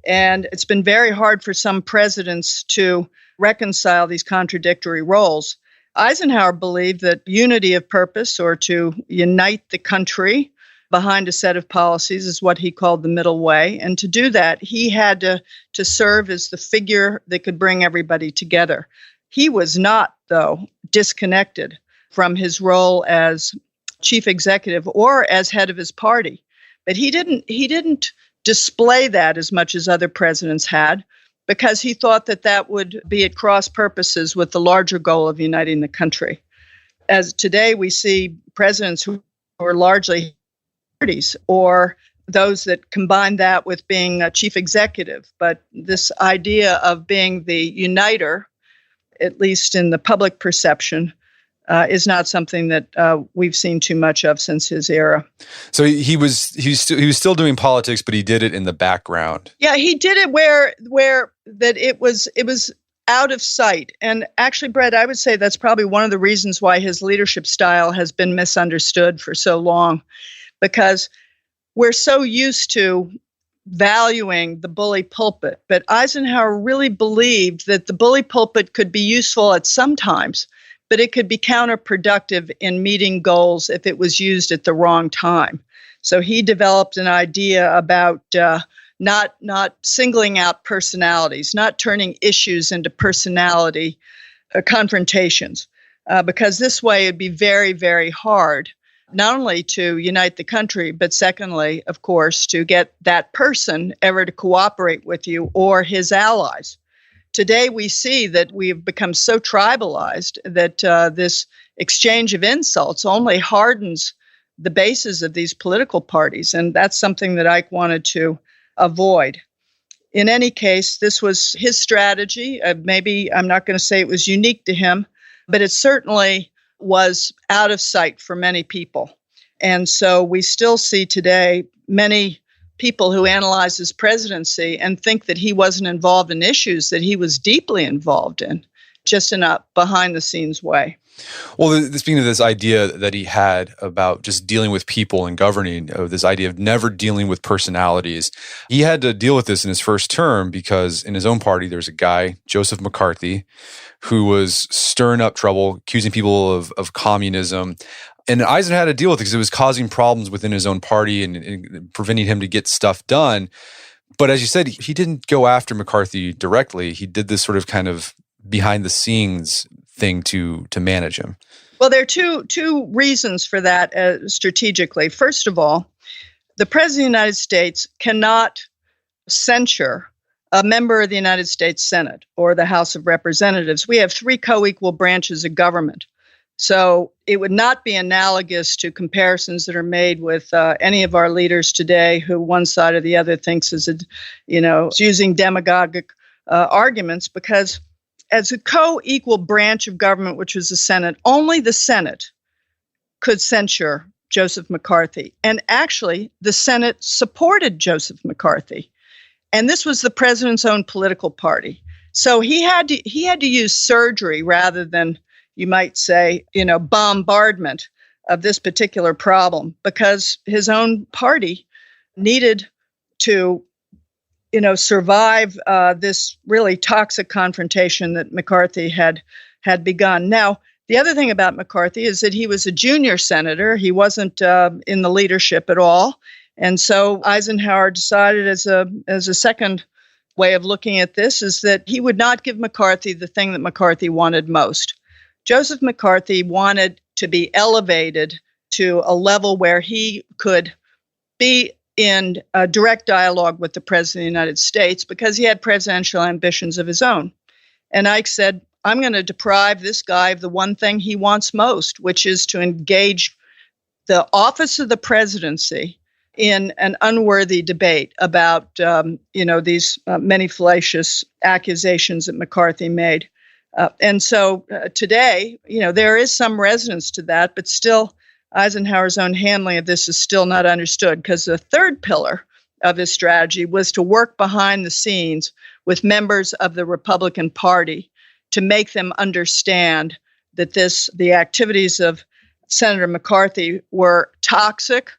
And it's been very hard for some presidents to reconcile these contradictory roles. Eisenhower believed that unity of purpose, or to unite the country behind a set of policies, is what he called the middle way. And to do that, he had to serve as the figure that could bring everybody together. He was not, though, disconnected from his role as chief executive or as head of his party. But he didn't display that as much as other presidents had, because he thought that would be at cross purposes with the larger goal of uniting the country. As today we see presidents who are largely parties, or those that combine that with being a chief executive. But this idea of being the uniter, at least in the public perception, is not something that we've seen too much of since his era. So he was still doing politics, but he did it in the background. Yeah, he did it where that it was out of sight. And actually, Brett, I would say that's probably one of the reasons why his leadership style has been misunderstood for so long, because we're so used to valuing the bully pulpit. But Eisenhower really believed that the bully pulpit could be useful at some times, but it could be counterproductive in meeting goals if it was used at the wrong time. So he developed an idea about not singling out personalities, not turning issues into personality confrontations, because this way it'd be very, very hard not only to unite the country, but secondly, of course, to get that person ever to cooperate with you or his allies. Today, we see that we've become so tribalized that this exchange of insults only hardens the bases of these political parties, and that's something that Ike wanted to avoid. In any case, this was his strategy. Maybe I'm not going to say it was unique to him, but it certainly was out of sight for many people. And so we still see today many people who analyze his presidency and think that he wasn't involved in issues that he was deeply involved in, just in a behind-the-scenes way. Well, speaking of this idea that he had about just dealing with people and governing, this idea of never dealing with personalities, he had to deal with this in his first term because in his own party, there's a guy, Joseph McCarthy, who was stirring up trouble, accusing people of communism. And Eisenhower had to deal with it because it was causing problems within his own party and preventing him to get stuff done. But as you said, he didn't go after McCarthy directly. He did this sort of kind of behind the scenes thing to manage him. Well, there are two reasons for that strategically. First of all, the President of the United States cannot censure a member of the United States Senate or the House of Representatives. We have three co-equal branches of government. So it would not be analogous to comparisons that are made with any of our leaders today who one side or the other thinks is using demagogic arguments, because as a co-equal branch of government, which was the Senate, only the Senate could censure Joseph McCarthy. And actually, the Senate supported Joseph McCarthy. And this was the president's own political party. So he had to use surgery rather than, you might say, bombardment of this particular problem, because his own party needed to survive this really toxic confrontation that McCarthy had begun. Now, the other thing about McCarthy is that he was a junior senator. He wasn't in the leadership at all. And so Eisenhower decided as a second way of looking at this is that he would not give McCarthy the thing that McCarthy wanted most. Joseph McCarthy wanted to be elevated to a level where he could be in a direct dialogue with the President of the United States because he had presidential ambitions of his own. And Ike said, I'm going to deprive this guy of the one thing he wants most, which is to engage the office of the presidency in an unworthy debate about, these many fallacious accusations that McCarthy made. And so today, there is some resonance to that, but still Eisenhower's own handling of this is still not understood, because the third pillar of his strategy was to work behind the scenes with members of the Republican Party to make them understand that the activities of Senator McCarthy were toxic,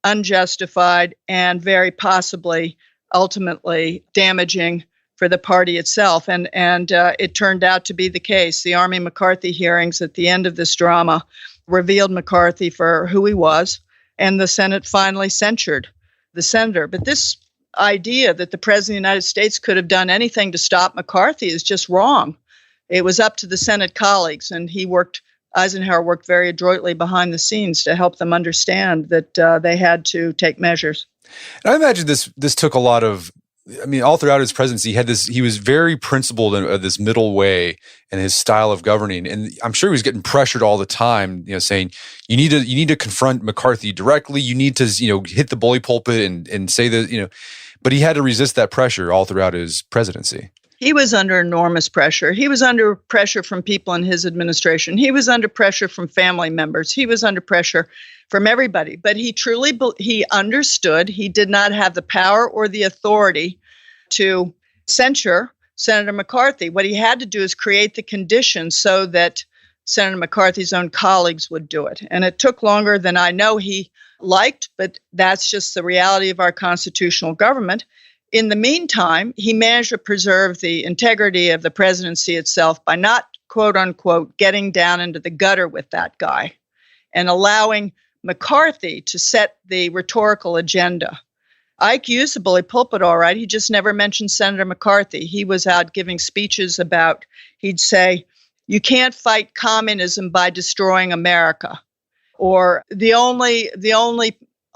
unjustified, and very possibly ultimately damaging for the party itself. And it turned out to be the case. The Army-McCarthy hearings at the end of this drama revealed McCarthy for who he was, and the Senate finally censured the senator. But this idea that the President of the United States could have done anything to stop McCarthy is just wrong. It was up to the Senate colleagues, and Eisenhower worked very adroitly behind the scenes to help them understand that they had to take measures. And I imagine this took a lot of, all throughout his presidency, he was very principled in this middle way in his style of governing. And I'm sure he was getting pressured all the time, saying, you need to confront McCarthy directly. You need to, hit the bully pulpit and say that, but he had to resist that pressure all throughout his presidency. He was under enormous pressure. He was under pressure from people in his administration. He was under pressure from family members. He was under pressure from everybody. But he understood he did not have the power or the authority to censure Senator McCarthy. What he had to do is create the conditions so that Senator McCarthy's own colleagues would do it. And it took longer than I know he liked, but that's just the reality of our constitutional government. In the meantime, he managed to preserve the integrity of the presidency itself by not, quote unquote, getting down into the gutter with that guy and allowing McCarthy to set the rhetorical agenda. Ike used the bully pulpit all right. He just never mentioned Senator McCarthy. He was out giving speeches he'd say, you can't fight communism by destroying America, or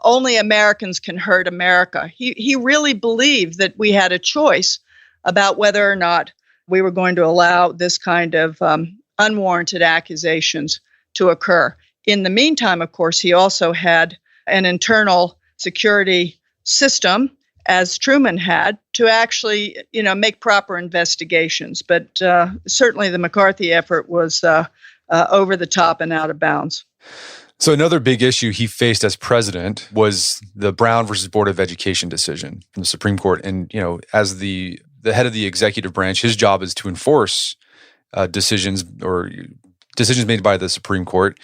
only Americans can hurt America. He really believed that we had a choice about whether or not we were going to allow this kind of unwarranted accusations to occur. In the meantime, of course, he also had an internal security system, as Truman had, to actually, make proper investigations. But certainly the McCarthy effort was over the top and out of bounds. So another big issue he faced as president was the Brown versus Board of Education decision from the Supreme Court. And, as the head of the executive branch, his job is to enforce decisions made by the Supreme Court.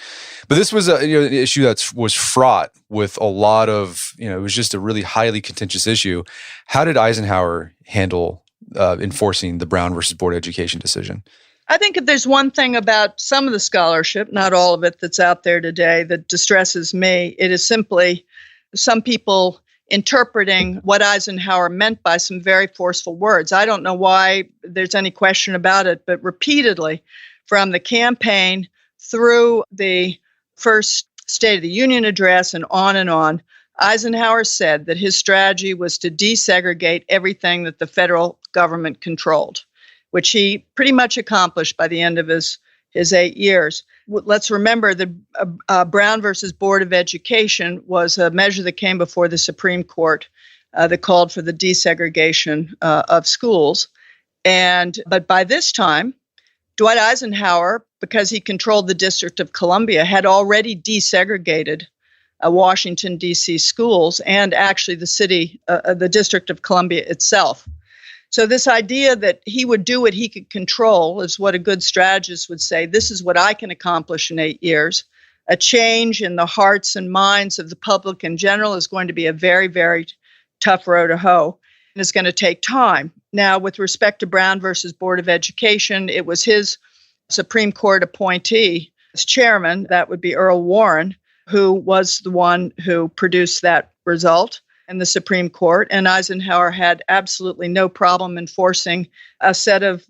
But this was an issue that was fraught with a lot of, it was just a really highly contentious issue. How did Eisenhower handle enforcing the Brown versus Board of Education decision? I think if there's one thing about some of the scholarship, not all of it, that's out there today that distresses me, it is simply some people interpreting what Eisenhower meant by some very forceful words. I don't know why there's any question about it, but repeatedly, from the campaign through the first State of the Union address and on, Eisenhower said that his strategy was to desegregate everything that the federal government controlled, which he pretty much accomplished by the end of his 8 years. Let's remember that Brown versus Board of Education was a measure that came before the Supreme Court that called for the desegregation of schools. But by this time, Dwight Eisenhower, because he controlled the District of Columbia, had already desegregated Washington, D.C. schools and actually the District of Columbia itself. So this idea that he would do what he could control is what a good strategist would say. This is what I can accomplish in 8 years. A change in the hearts and minds of the public in general is going to be a very, very tough row to hoe, and it's going to take time. Now, with respect to Brown versus Board of Education, it was his Supreme Court appointee as chairman, that would be Earl Warren, who was the one who produced that result in the Supreme Court, and Eisenhower had absolutely no problem enforcing a Supreme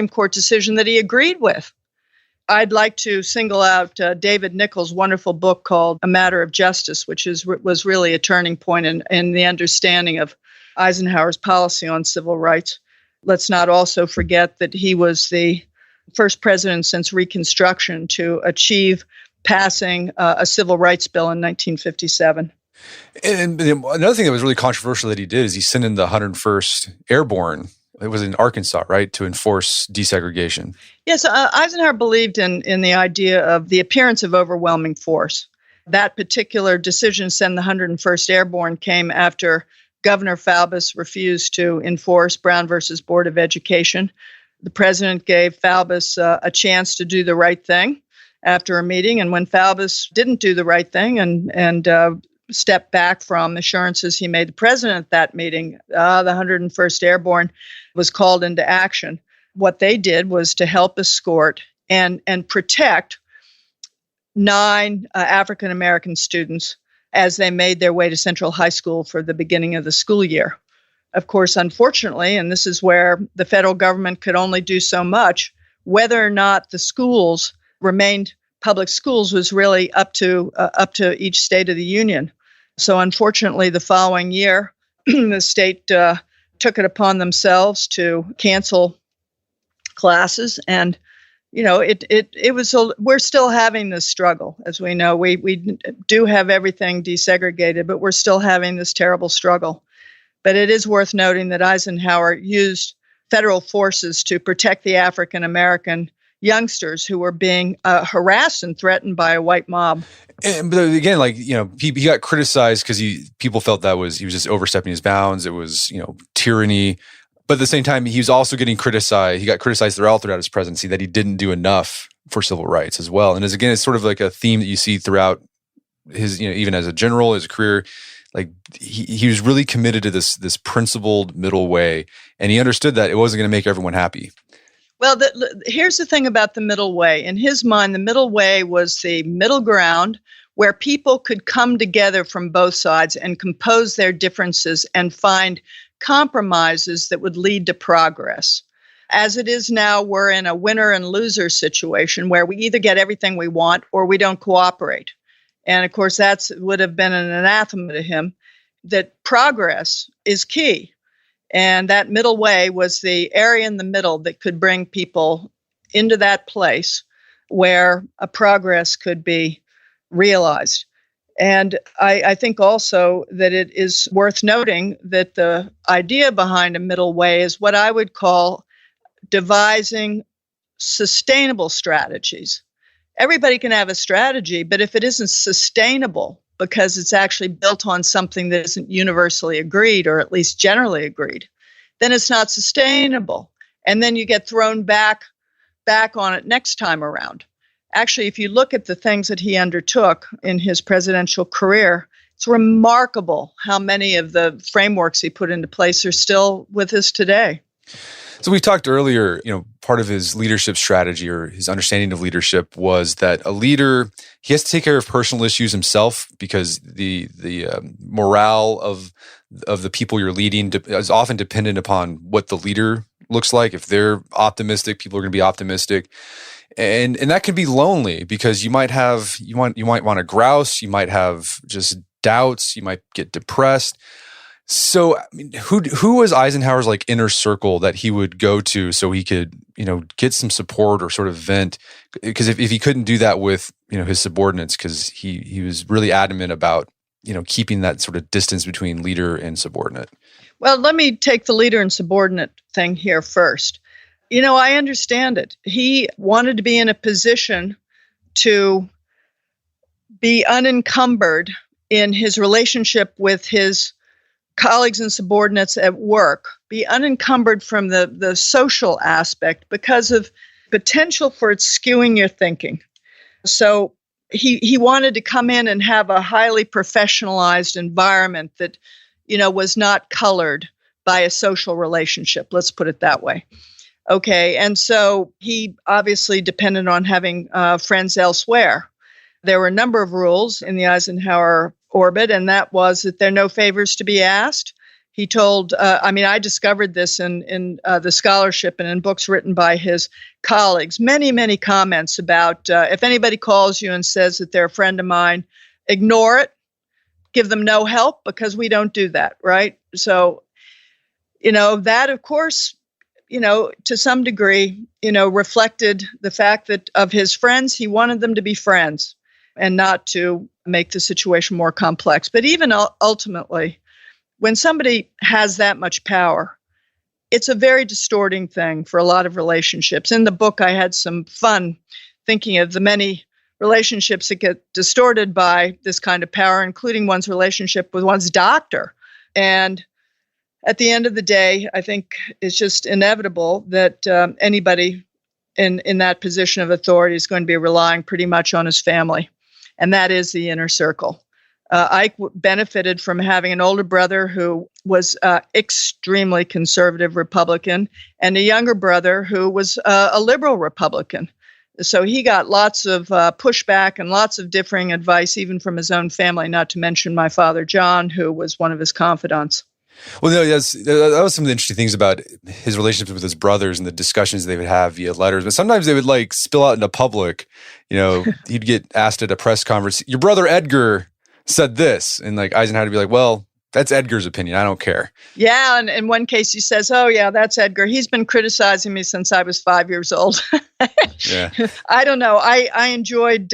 Court decision that he agreed with. I'd like to single out David Nichols' wonderful book called A Matter of Justice, which was really a turning point in the understanding of Eisenhower's policy on civil rights. Let's not also forget that he was the first president since Reconstruction to achieve passing a civil rights bill in 1957. And another thing that was really controversial that he did is he sent in the 101st Airborne. It was in Arkansas, right, to enforce desegregation. Yes, Eisenhower believed in the idea of the appearance of overwhelming force. That particular decision to send the 101st Airborne came after Governor Faubus refused to enforce Brown versus Board of Education. The president gave Faubus a chance to do the right thing after a meeting, and when Faubus didn't do the right thing and stepped back from assurances he made the president at that meeting, the 101st Airborne was called into action. What they did was to help escort and protect 9 African-American students as they made their way to Central High School for the beginning of the school year. Of course, unfortunately, and this is where the federal government could only do so much, whether or not the schools remained public schools was really up to each state of the union. So unfortunately, the following year, the state took it upon themselves to cancel classes, and it was. We're still having this struggle, as we know. We do have everything desegregated, but we're still having this terrible struggle. But it is worth noting that Eisenhower used federal forces to protect the African American youngsters who were being harassed and threatened by a white mob. But again, he got criticized because people felt he was just overstepping his bounds. It was, tyranny. But at the same time, he was also getting criticized. He got criticized throughout his presidency that he didn't do enough for civil rights as well. And it's sort of like a theme that you see throughout his, even as a general, his career. Like he was really committed to this principled middle way, and he understood that it wasn't going to make everyone happy. Well, here's the thing about the middle way. In his mind, the middle way was the middle ground where people could come together from both sides and compose their differences and find compromises that would lead to progress. As it is now, we're in a winner and loser situation where we either get everything we want or we don't cooperate. And of course, that would have been an anathema to him, that progress is key. And that middle way was the area in the middle that could bring people into that place where a progress could be realized. And I think also that it is worth noting that the idea behind a middle way is what I would call devising sustainable strategies. Everybody can have a strategy, but if it isn't sustainable because it's actually built on something that isn't universally agreed, or at least generally agreed, then it's not sustainable. And then you get thrown back on it next time around. Actually, if you look at the things that he undertook in his presidential career, it's remarkable how many of the frameworks he put into place are still with us today. So we talked earlier, part of his leadership strategy or his understanding of leadership was that a leader, he has to take care of personal issues himself, because the morale of the people you're leading is often dependent upon what the leader looks like. If they're optimistic, people are going to be optimistic. And that can be lonely, because you might want to grouse, you might have just doubts, you might get depressed. So, who was Eisenhower's inner circle that he would go to so he could, get some support or sort of vent? Because if he couldn't do that with, his subordinates, because he was really adamant about, keeping that sort of distance between leader and subordinate. Well, let me take the leader and subordinate thing here first. I understand it. He wanted to be in a position to be unencumbered in his relationship with his colleagues and subordinates at work, be unencumbered from the social aspect because of potential for it skewing your thinking. So he wanted to come in and have a highly professionalized environment that, was not colored by a social relationship. Let's put it that way. Okay, and so he obviously depended on having friends elsewhere. There were a number of rules in the Eisenhower orbit, and that was that there are no favors to be asked. He told, I discovered this in the scholarship and in books written by his colleagues, many, many comments about if anybody calls you and says that they're a friend of mine, ignore it, give them no help, because we don't do that, right? So, that, of course, to some degree, reflected the fact that of his friends, he wanted them to be friends and not to make the situation more complex. But even ultimately, when somebody has that much power, it's a very distorting thing for a lot of relationships. In the book, I had some fun thinking of the many relationships that get distorted by this kind of power, including one's relationship with one's doctor. And at the end of the day, I think it's just inevitable that anybody in that position of authority is going to be relying pretty much on his family. And that is the inner circle. Ike benefited from having an older brother who was extremely conservative Republican and a younger brother who was a liberal Republican. So he got lots of pushback and lots of differing advice, even from his own family, not to mention my father, John, who was one of his confidants. Well, that was some of the interesting things about his relationships with his brothers and the discussions they would have via letters. But sometimes they would spill out into public. He'd get asked at a press conference, "Your brother Edgar said this," and Eisenhower would be like, "Well, that's Edgar's opinion. I don't care." Yeah, and in one case he says, "Oh yeah, that's Edgar. He's been criticizing me since I was 5 years old." Yeah, I don't know. I enjoyed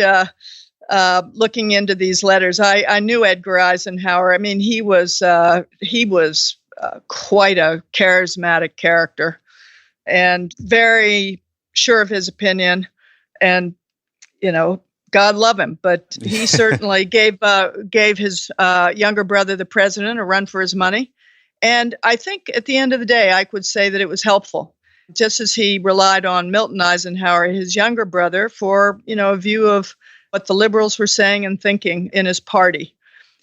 looking into these letters. I knew Edgar Eisenhower. I mean, he was quite a charismatic character and very sure of his opinion. And God love him, but he certainly gave his younger brother, the president, a run for his money. And I think at the end of the day, I could say that it was helpful, just as he relied on Milton Eisenhower, his younger brother, for a view of what the liberals were saying and thinking in his party.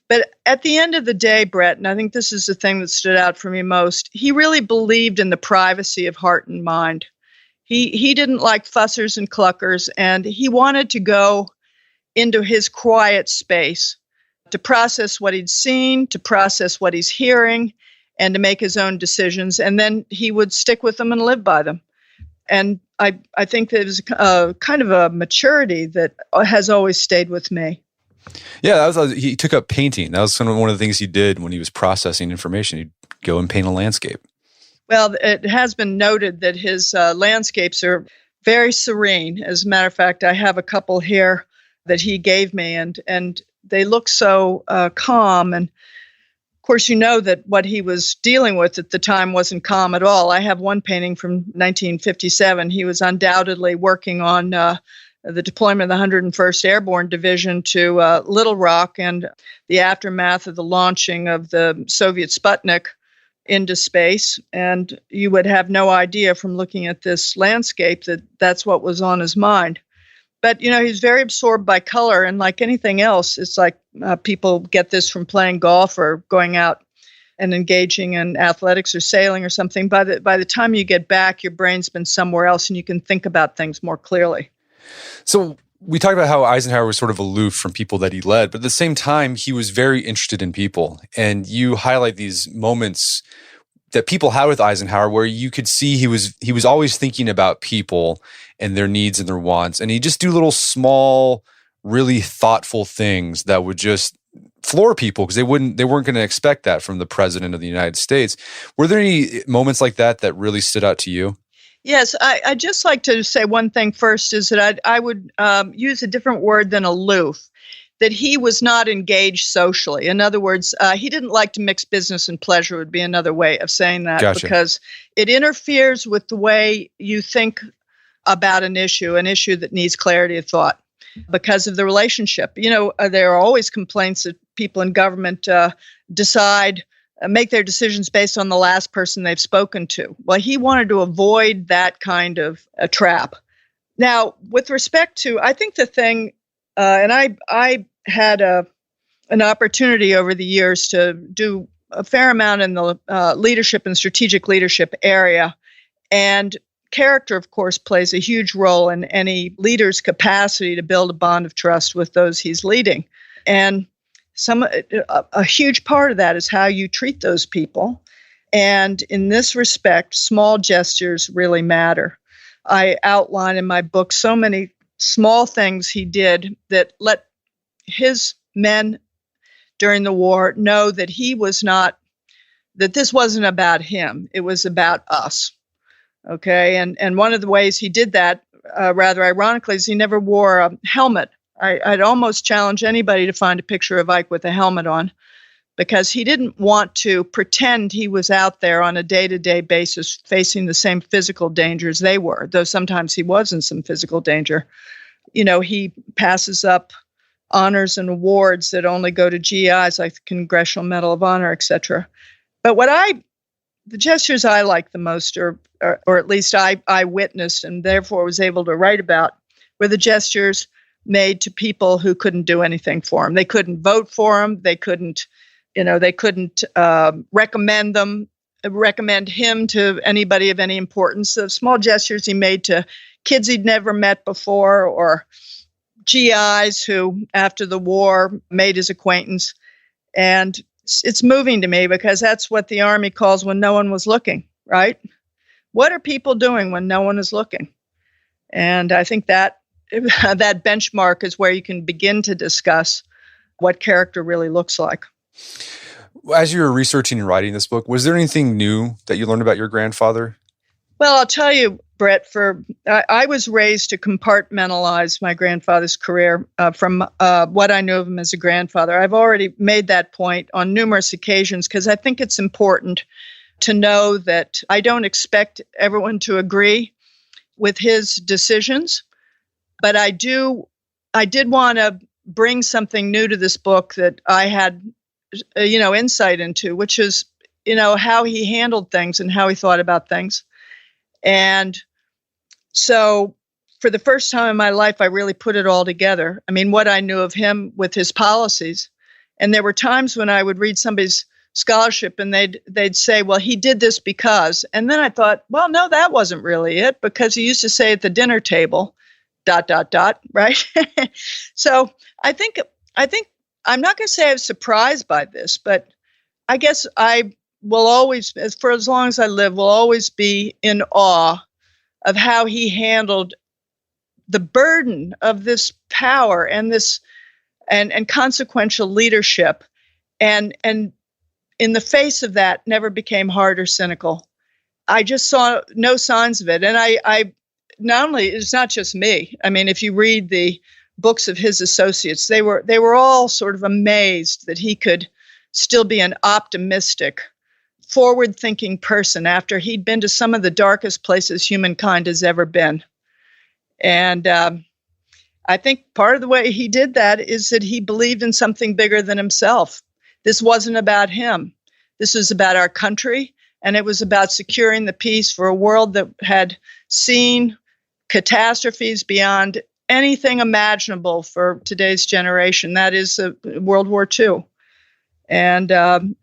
But at the end of the day, Brett, and I think this is the thing that stood out for me most, he really believed in the privacy of heart and mind. He didn't like fussers and cluckers, and he wanted to go into his quiet space to process what he'd seen, to process what he's hearing, and to make his own decisions. And then he would stick with them and live by them. And I think there's kind of a maturity that has always stayed with me. Yeah, he took up painting. That was one of the things he did when he was processing information. He'd go and paint a landscape. Well, it has been noted that his landscapes are very serene. As a matter of fact, I have a couple here that he gave me, and they look so calm. And of course, you know that what he was dealing with at the time wasn't calm at all. I have one painting from 1957. He was undoubtedly working on the deployment of the 101st Airborne Division to Little Rock and the aftermath of the launching of the Soviet Sputnik into space. And you would have no idea from looking at this landscape that that's what was on his mind. But, he's very absorbed by color. And like anything else, it's like people get this from playing golf or going out and engaging in athletics or sailing or something. By the time you get back, your brain's been somewhere else and you can think about things more clearly. So we talked about how Eisenhower was sort of aloof from people that he led, but at the same time, he was very interested in people. And you highlight these moments that people had with Eisenhower where you could see he was always thinking about people and their needs and their wants. And he'd just do little small, really thoughtful things that would just floor people because they weren't going to expect that from the president of the United States. Were there any moments like that really stood out to you? Yes, I'd just like to say one thing first is that I would use a different word than aloof, that he was not engaged socially. In other words, he didn't like to mix business and pleasure would be another way of saying that. Gotcha. Because it interferes with the way you think about an issue that needs clarity of thought because of the relationship. There are always complaints that people in government make their decisions based on the last person they've spoken to. Well, he wanted to avoid that kind of a trap. Now, with respect to, I think the thing, and I had an opportunity over the years to do a fair amount in the leadership and strategic leadership area. And character, of course, plays a huge role in any leader's capacity to build a bond of trust with those he's leading. And a huge part of that is how you treat those people. And in this respect, small gestures really matter. I outline in my book so many small things he did that let his men during the war know that that this wasn't about him. It was about us. Okay. And one of the ways he did that, rather ironically, is he never wore a helmet. I'd almost challenge anybody to find a picture of Ike with a helmet on because he didn't want to pretend he was out there on a day-to-day basis facing the same physical dangers they were, though sometimes he was in some physical danger. He passes up honors and awards that only go to GIs like the Congressional Medal of Honor, etc. But the gestures I like the most, or at least I witnessed and therefore was able to write about, were the gestures made to people who couldn't do anything for him. They couldn't vote for him. They couldn't recommend him to anybody of any importance. The small gestures he made to kids he'd never met before or GIs who, after the war, made his acquaintance. And it's moving to me because that's what the Army calls when no one was looking, right? What are people doing when no one is looking? And I think that benchmark is where you can begin to discuss what character really looks like. As you were researching and writing this book, was there anything new that you learned about your grandfather? Well, I'll tell you, Brett, I was raised to compartmentalize my grandfather's career from what I knew of him as a grandfather. I've already made that point on numerous occasions because I think it's important to know that I don't expect everyone to agree with his decisions. But I did want to bring something new to this book that I had, insight into, which is, how he handled things and how he thought about things. And so for the first time in my life, I really put it all together. I mean, what I knew of him with his policies. And there were times when I would read somebody's scholarship and they'd say, well, he did this because, and then I thought, well, no, that wasn't really it, because he used to say at the dinner table, ... right? So I think I'm not going to say I was surprised by this, but I guess I will always, for as long as I live, will always be in awe of how he handled the burden of this power and this and consequential leadership, and in the face of that, never became hard or cynical. I just saw no signs of it. And I not only, it's not just me. I mean, if you read the books of his associates, they were all sort of amazed that he could still be an optimistic, forward-thinking person after he'd been to some of the darkest places humankind has ever been. And I think part of the way he did that is that he believed in something bigger than himself. This wasn't about him. This was about our country, and it was about securing the peace for a world that had seen catastrophes beyond anything imaginable for today's generation. That is World War II. And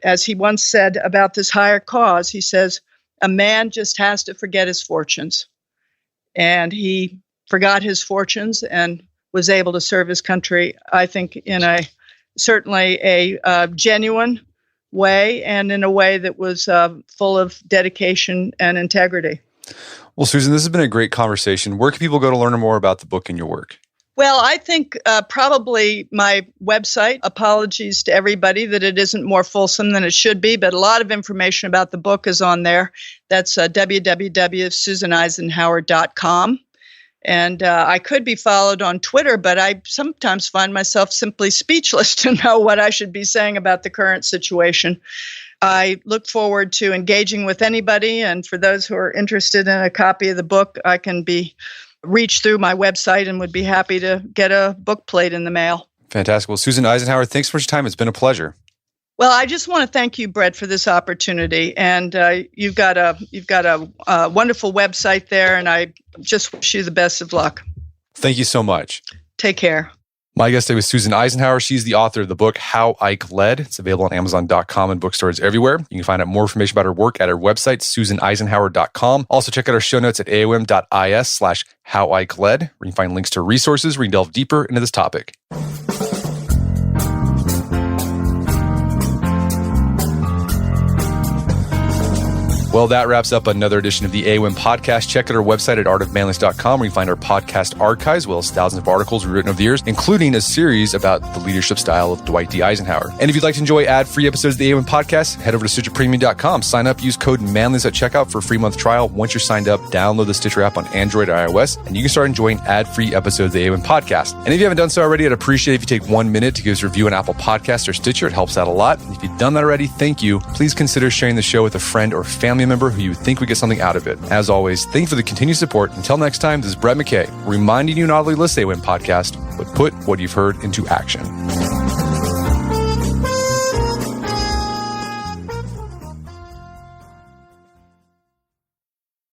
as he once said about this higher cause, he says, a man just has to forget his fortunes. And he forgot his fortunes and was able to serve his country, I think, in certainly a genuine way, and in a way that was full of dedication and integrity. Well, Susan, this has been a great conversation. Where can people go to learn more about the book and your work? Well, I think probably my website. Apologies to everybody that it isn't more fulsome than it should be, but a lot of information about the book is on there. That's www.susaneisenhower.com. And I could be followed on Twitter, but I sometimes find myself simply speechless to know what I should be saying about the current situation. I look forward to engaging with anybody. And for those who are interested in a copy of the book, I can be reached through my website and would be happy to get a book plate in the mail. Fantastic. Well, Susan Eisenhower, thanks for your time. It's been a pleasure. Well, I just want to thank you, Brett, for this opportunity. And you've got a wonderful website there, and I just wish you the best of luck. Thank you so much. Take care. My guest today was Susan Eisenhower. She's the author of the book, How Ike Led. It's available on Amazon.com and bookstores everywhere. You can find out more information about her work at her website, susaneisenhower.com. Also, check out our show notes at aom.is/howIkeLed, where you can find links to resources where you can delve deeper into this topic. Well, that wraps up another edition of the AOM podcast. Check out our website at artofmanliness.com, where you can find our podcast archives, as well as thousands of articles we've written over the years, including a series about the leadership style of Dwight D. Eisenhower. And if you'd like to enjoy ad-free episodes of the AOM podcast, head over to StitcherPremium.com. Sign up, use code Manliness at checkout for a free month trial. Once you're signed up, download the Stitcher app on Android or iOS, and you can start enjoying ad-free episodes of the AOM podcast. And if you haven't done so already, I'd appreciate it if you take 1 minute to give us a review on Apple Podcasts or Stitcher. It helps out a lot. And if you've done that already, thank you. Please consider sharing the show with a friend or family member who you think would get something out of it. As always, thank you for the continued support. Until next time, this is Brett McKay, reminding you not only listen to the AOM podcast, but put what you've heard into action.